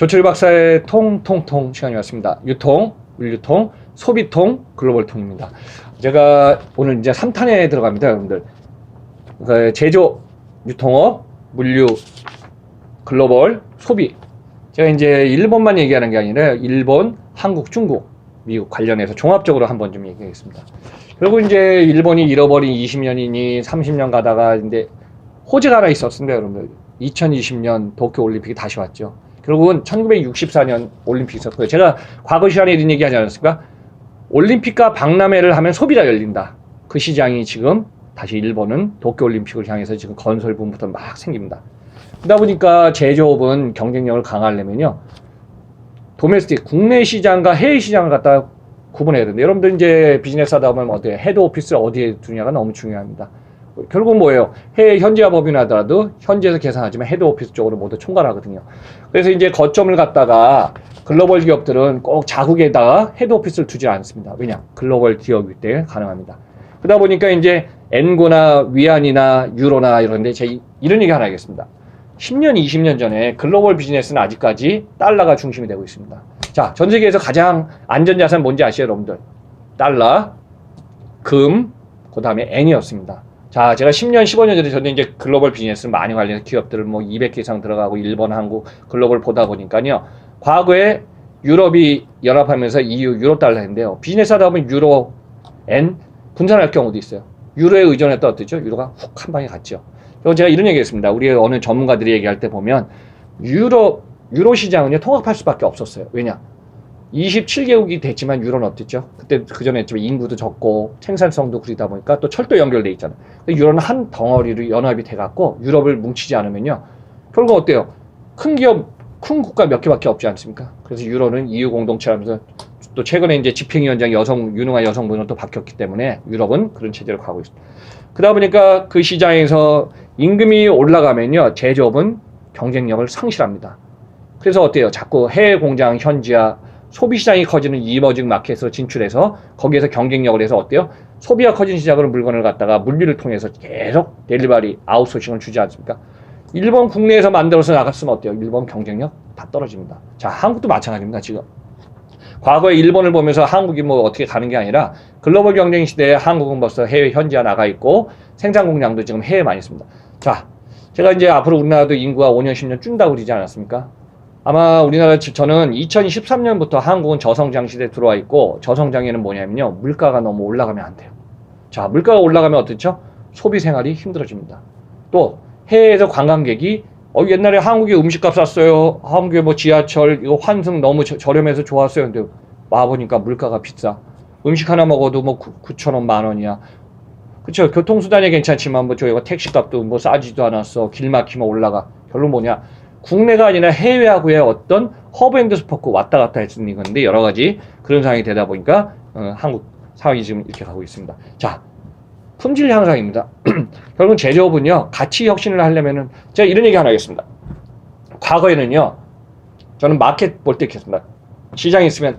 조철 박사의 통통통 시간이 왔습니다. 유통, 물류통, 소비통, 글로벌통입니다. 제가 오늘 이제 3탄에 들어갑니다, 여러분들. 그러니까 제조, 유통업, 물류, 글로벌, 소비. 제가 이제 일본만 얘기하는 게 아니라 일본, 한국, 중국, 미국 관련해서 종합적으로 한번 좀 얘기하겠습니다. 결국 이제 일본이 잃어버린 20년이니 30년 가다가 이제 호재가 하나 있었습니다, 여러분들. 2020년 도쿄 올림픽이 다시 왔죠. 결국은 1964년 올림픽이 있었고요. 제가 과거 시간에 이런 얘기 하지 않았습니까? 올림픽과 박람회를 하면 소비가 열린다. 그 시장이 지금 다시 일본은 도쿄 올림픽을 향해서 지금 건설 붐부터 막 생깁니다. 그러다 보니까 제조업은 경쟁력을 강화하려면요, 도메스틱, 국내 시장과 해외 시장을 갖다 구분해야 되는데, 여러분들 이제 비즈니스 하다 보면 어때요? 헤드 오피스를 어디에 두냐가 너무 중요합니다. 결국은 뭐예요? 해외 현지화 법인을 하더라도 현지에서 계산하지만 헤드 오피스 쪽으로 모두 총괄하거든요. 그래서 이제 거점을 갖다가 글로벌 기업들은 꼭 자국에다가 헤드 오피스를 두지 않습니다. 왜냐? 글로벌 기업일 때 가능합니다. 그러다 보니까 이제 엔고나 위안이나 유로나 이런데 제가 이런 얘기 하나 하겠습니다. 10년, 20년 전에 글로벌 비즈니스는 아직까지 달러가 중심이 되고 있습니다. 자, 전 세계에서 가장 안전자산 뭔지 아시죠, 여러분들? 달러, 금, 그 다음에 엔이었습니다. 자, 제가 10년, 15년 전에 저는 이제 글로벌 비즈니스 많이 관련해서 기업들을 뭐 200개 이상 들어가고 일본, 한국, 글로벌 보다 보니까요. 과거에 유럽이 연합하면서 EU, 유로 달러인데요. 비즈니스 하다 보면 유로, 엔, 분산할 경우도 있어요. 유로에 의존했다 어떻죠? 유로가 훅 한 방에 갔죠. 그리고 제가 이런 얘기 했습니다. 우리 어느 전문가들이 얘기할 때 보면 유로 시장은요, 통합할 수밖에 없었어요. 왜냐? 27개국이 됐지만 유로는 어땠죠? 그때 그전에 했지만 인구도 적고 생산성도 그리다 보니까 또 철도 연결돼 있잖아요. 근데 유로는 한 덩어리로 연합이 돼갖고 유럽을 뭉치지 않으면요, 결국 어때요? 큰 기업, 큰 국가 몇 개밖에 없지 않습니까? 그래서 유로는 EU 공동체 하면서 또 최근에 이제 집행위원장 유능한 여성분으로 또 바뀌었기 때문에 유럽은 그런 체제로 가고 있습니다. 그러다 보니까 그 시장에서 임금이 올라가면요, 제조업은 경쟁력을 상실합니다. 그래서 어때요? 자꾸 해외 공장 현지화, 소비시장이 커지는 이머징 마켓으로 진출해서 거기에서 경쟁력을 해서 어때요? 소비가 커진 시장으로 물건을 갖다가 물류를 통해서 계속 델리버리, 아웃소싱을 주지 않습니까? 일본 국내에서 만들어서 나갔으면 어때요? 일본 경쟁력 다 떨어집니다. 자, 한국도 마찬가지입니다, 지금. 과거에 일본을 보면서 한국이 뭐 어떻게 가는 게 아니라 글로벌 경쟁 시대에 한국은 벌써 해외 현지화 나가 있고 생산 공장도 지금 해외에 많이 있습니다. 자, 제가 이제 앞으로 우리나라도 인구가 5년, 10년 준다고 그러지 않았습니까? 아마 우리나라, 저는 2013년부터 한국은 저성장 시대에 들어와 있고, 저성장에는 뭐냐면요, 물가가 너무 올라가면 안 돼요. 자, 물가가 올라가면 어떻죠? 소비 생활이 힘들어집니다. 또 해외에서 관광객이 옛날에 한국에 음식값 쌌어요. 한국에 뭐 지하철 이거 환승 너무 저렴해서 좋았어요. 근데 와보니까 물가가 비싸. 음식 하나 먹어도 뭐 9,000원, 10,000원이야. 그쵸? 교통수단이 괜찮지만 뭐 저희가 택시값도 뭐 싸지도 않았어. 길 막히면 올라가. 결론 뭐냐? 국내가 아니라 해외하고의 어떤 허브 앤드 스포크 왔다 갔다 했는 건데, 여러 가지 그런 상황이 되다 보니까 한국 상황이 지금 이렇게 가고 있습니다. 자, 품질 향상입니다. 결국은 제조업은요, 가치 혁신을 하려면은, 제가 이런 얘기 하나 하겠습니다. 과거에는요, 저는 마켓 볼 때 했습니다. 시장에 있으면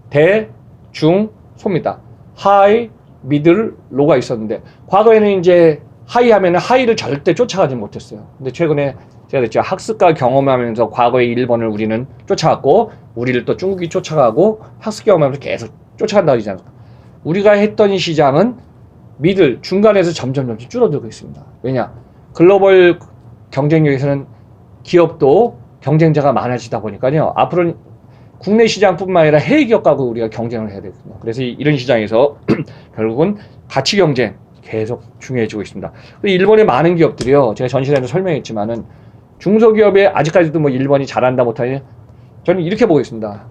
대, 중, 소입니다. 하이, 미들, 로가 있었는데, 과거에는 이제 하이 하면은 하이를 절대 쫓아가지 못했어요. 근데 최근에 제가 그랬죠. 학습과 경험하면서 과거의 일본을 우리는 쫓아갔고, 우리를 또 중국이 쫓아가고, 학습 경험하면서 계속 쫓아간다고 하지 않습니까? 우리가 했던 시장은 미들, 중간에서 점점 줄어들고 있습니다. 왜냐? 글로벌 경쟁력에서는 기업도 경쟁자가 많아지다 보니까요, 앞으로는 국내 시장뿐만 아니라 해외 기업하고 우리가 경쟁을 해야 되거든요. 그래서 이런 시장에서 결국은 가치 경쟁 계속 중요해지고 있습니다. 일본의 많은 기업들이요, 제가 전 시간에도 설명했지만은 중소기업에 아직까지도 뭐 일본이 잘한다 못하냐, 저는 이렇게 보고 있습니다.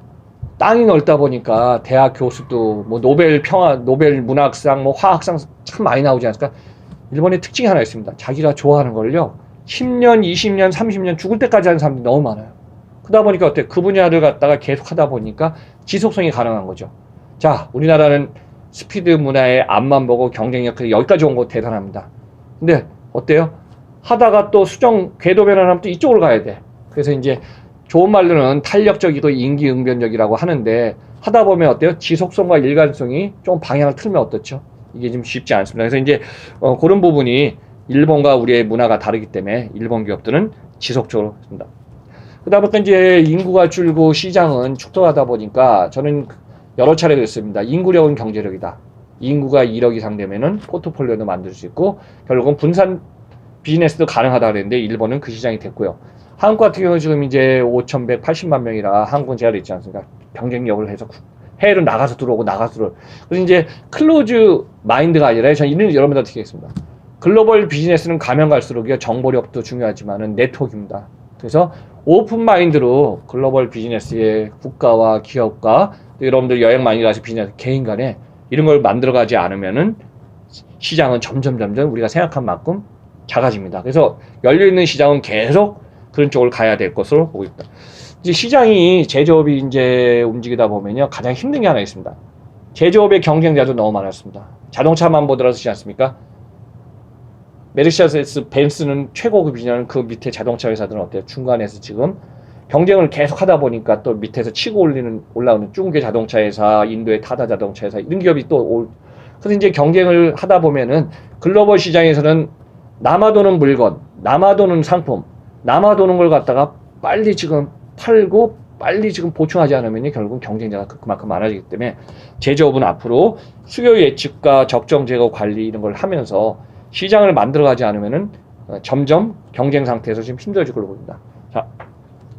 땅이 넓다 보니까 대학 교수도 뭐 노벨 문학상, 뭐 화학상 참 많이 나오지 않습니까? 일본의 특징이 하나 있습니다. 자기가 좋아하는 걸요, 10년, 20년, 30년 죽을 때까지 하는 사람들이 너무 많아요. 그러다 보니까 어때요? 그 분야를 갖다가 계속 하다 보니까 지속성이 가능한 거죠. 자, 우리나라는 스피드 문화의 앞만 보고 경쟁력 여기까지 온 거 대단합니다. 근데 어때요? 하다가 또 궤도 변환하면 또 이쪽으로 가야 돼. 그래서 이제 좋은 말로는 탄력적이고 임기응변적이라고 하는데, 하다 보면 어때요? 지속성과 일관성이 좀 방향을 틀면 어떻죠? 이게 좀 쉽지 않습니다. 그래서 이제 그런 부분이 일본과 우리의 문화가 다르기 때문에 일본 기업들은 지속적으로 했습니다. 그러다 보니까 이제 인구가 줄고 시장은 축소하다 보니까 저는 여러 차례 그랬습니다. 인구력은 경제력이다. 인구가 1억 이상 되면은 포트폴리오도 만들 수 있고 결국은 분산 비즈니스도 가능하다 그랬는데 일본은 그 시장이 됐고요. 한국 같은 경우는 지금 이제 5,180만 명이라 한국은 제가 그랬지 않습니까? 경쟁력을 해서 해외로 나가서 들어오고 나가서 들어오고. 그래서 이제 클로즈 마인드가 아니라 저는 이런 여러분들한테 드리겠습니다. 글로벌 비즈니스는 가면 갈수록요 정보력도 중요하지만은 네트워크입니다. 그래서 오픈 마인드로 글로벌 비즈니스의 국가와 기업과 또 여러분들 여행 많이 가서 비즈니스 개인 간에 이런 걸 만들어가지 않으면은 시장은 점점 우리가 생각한 만큼 작아집니다. 그래서 열려있는 시장은 계속 그런 쪽으로 가야 될 것으로 보고 있다. 이제 시장이 제조업이 이제 움직이다 보면요 가장 힘든 게 하나 있습니다. 제조업의 경쟁자도 너무 많았습니다. 자동차만 보더라도 그렇지 않습니까? 메르세데스 벤츠는 최고급이냐는 그 밑에 자동차 회사들은 어때요? 중간에서 지금 경쟁을 계속 하다 보니까 또 밑에서 치고 올라오는 중국의 자동차 회사, 인도의 타다 자동차 회사 이런 기업이 그래서 이제 경쟁을 하다 보면은 글로벌 시장에서는 남아도는 물건, 남아도는 상품, 남아도는 걸 갖다가 빨리 지금 팔고 빨리 지금 보충하지 않으면 결국 경쟁자가 그만큼 많아지기 때문에 제조업은 앞으로 수요 예측과 적정 재고 관리 이런 걸 하면서 시장을 만들어가지 않으면은 점점 경쟁 상태에서 지금 힘들어질 걸로 보입니다.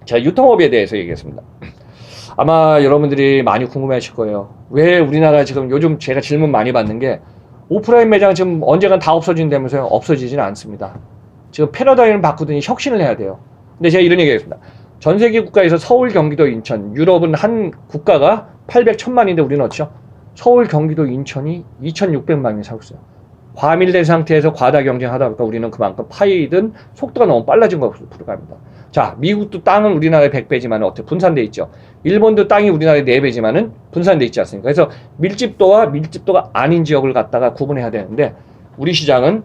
자, 유통업에 대해서 얘기했습니다. 아마 여러분들이 많이 궁금해하실 거예요. 왜 우리나라 지금 요즘 제가 질문 많이 받는 게 오프라인 매장 지금 언젠간 다 없어진다면서요? 없어지지는 않습니다. 지금 패러다임을 바꾸더니 혁신을 해야 돼요. 근데 제가 이런 얘기했습니다. 전 세계 국가에서 서울, 경기도, 인천, 유럽은 한 국가가 800, 1000만인데 우리는 어쩌죠? 서울, 경기도, 인천이 2600만 명이 살고 있어요. 과밀된 상태에서 과다 경쟁하다 보니까 우리는 그만큼 파이든 속도가 너무 빨라진 것으로 불과합니다. 자, 미국도 땅은 우리나라의 100배지만 어떻게 분산돼 있죠. 일본도 땅이 우리나라의 4배지만은 분산돼 있지 않습니까? 그래서 밀집도와 밀집도가 아닌 지역을 갖다가 구분해야 되는데 우리 시장은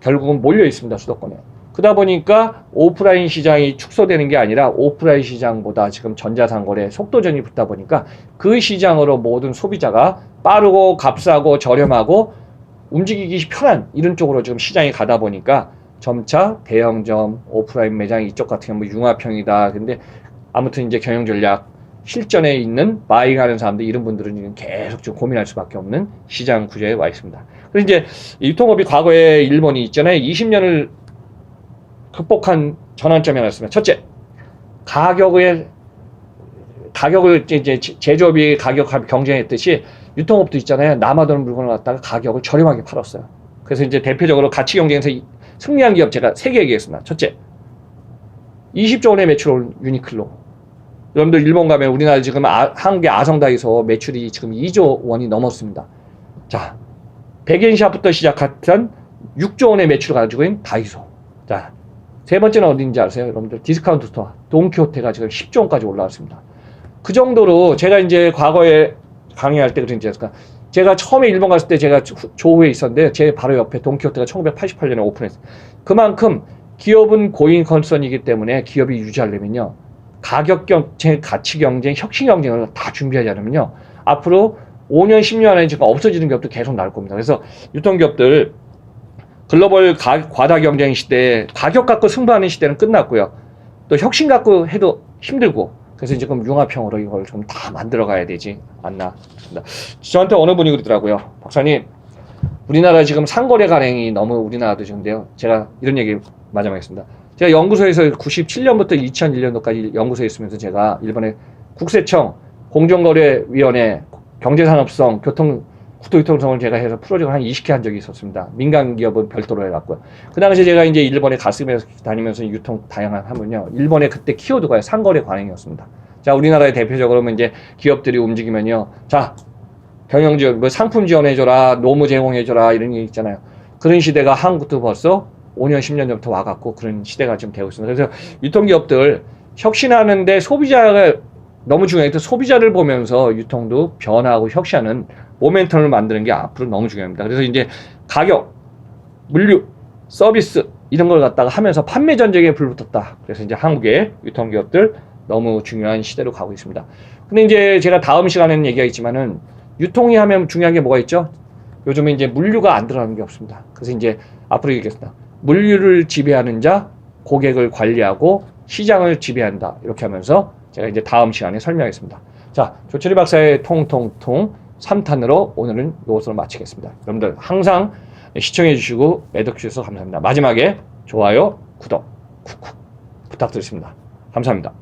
결국은 몰려 있습니다. 수도권에. 그러다 보니까 오프라인 시장이 축소되는 게 아니라 오프라인 시장보다 지금 전자상거래 속도전이 붙다 보니까 그 시장으로 모든 소비자가 빠르고 값싸고 저렴하고 움직이기 편한 이런 쪽으로 지금 시장이 가다 보니까 점차 대형점, 오프라인 매장 이쪽 같은 경우 융합형이다. 근데 아무튼 이제 경영 전략 실전에 있는 바잉하는 사람들 이런 분들은 지금 계속 좀 고민할 수밖에 없는 시장 구조에 와 있습니다. 그래서 이제 유통업이 과거에 일본이 있잖아요. 20년을 극복한 전환점이 하나 있습니다. 첫째, 가격을 이제 제조업이 가격 경쟁했듯이 유통업도 있잖아요. 남아도는 물건을 갖다가 가격을 저렴하게 팔았어요. 그래서 이제 대표적으로 가치 경쟁에서 승리한 기업 제가 3개 얘기했습니다. 첫째, 20조 원의 매출 올 유니클로. 여러분들 일본 가면 우리나라 지금 한국의 아성다이소 매출이 지금 2조 원이 넘었습니다. 자, 백엔샵부터 시작했던 6조 원의 매출을 가지고 있는 다이소. 자, 세 번째는 어딘지 아세요? 여러분들 디스카운트 스토어 돈키호테가 지금 10조 원까지 올라왔습니다. 그 정도로 제가 이제 과거에 강의할 때 그랬지 않습니까? 제가 처음에 일본 갔을 때 제가 조후에 있었는데 제 바로 옆에 돈키호테가 1988년에 오픈했어요. 그만큼 기업은 고인 컨선이기 때문에 기업이 유지하려면요. 가격 경쟁, 가치 경쟁, 혁신 경쟁을 다 준비하지 않으면요. 앞으로 5년, 10년 안에 지금 없어지는 기업도 계속 나올 겁니다. 그래서 유통기업들 글로벌 과다 경쟁 시대에 가격 갖고 승부하는 시대는 끝났고요. 또 혁신 갖고 해도 힘들고 그래서 지금 융합형으로 이걸 좀 다 만들어 가야 되지 않나 싶습니다. 저한테 어느 분이 그러더라고요. 박사님, 우리나라 지금 상거래 가맹이 너무 우리나라도 지금인데요. 제가 이런 얘기 마지막에 제가 연구소에서 97년부터 2001년도까지 연구소에 있으면서 제가 일본의 국세청, 공정거래위원회, 경제산업성, 국토교통성을 제가 해서 프로젝트를 한 20개 한 적이 있었습니다. 민간 기업은 별도로 해갖고요. 그 당시에 제가 이제 일본에 갔으면서 다니면서 유통 다양한 하면요. 일본의 그때 키워드가 상거래 관행이었습니다. 자, 우리나라의 대표적으로 이제 기업들이 움직이면요. 자, 경영 지원, 뭐 상품 지원해줘라, 노무 제공해줘라, 이런 게 있잖아요. 그런 시대가 한국도 벌써 5년, 10년 전부터 와갖고 그런 시대가 지금 되고 있습니다. 그래서 유통기업들 혁신하는데 소비자가 너무 중요해서 소비자를 보면서 유통도 변화하고 혁신하는 모멘텀을 만드는 게 앞으로 너무 중요합니다. 그래서 이제 가격, 물류, 서비스 이런 걸 갖다가 하면서 판매 전쟁에 불붙었다. 그래서 이제 한국의 유통기업들 너무 중요한 시대로 가고 있습니다. 근데 이제 제가 다음 시간에는 얘기하겠지만은 유통이 하면 중요한 게 뭐가 있죠? 요즘에 이제 물류가 안 들어가는 게 없습니다. 그래서 이제 앞으로 얘기하겠습니다. 물류를 지배하는 자, 고객을 관리하고 시장을 지배한다. 이렇게 하면서 제가 이제 다음 시간에 설명하겠습니다. 자, 조철희 박사의 통통통 3탄으로 오늘은 이것으로 마치겠습니다. 여러분들 항상 시청해 주시고 매독 주셔서 감사합니다. 마지막에 좋아요, 구독 쿡쿡 부탁드리겠습니다. 감사합니다.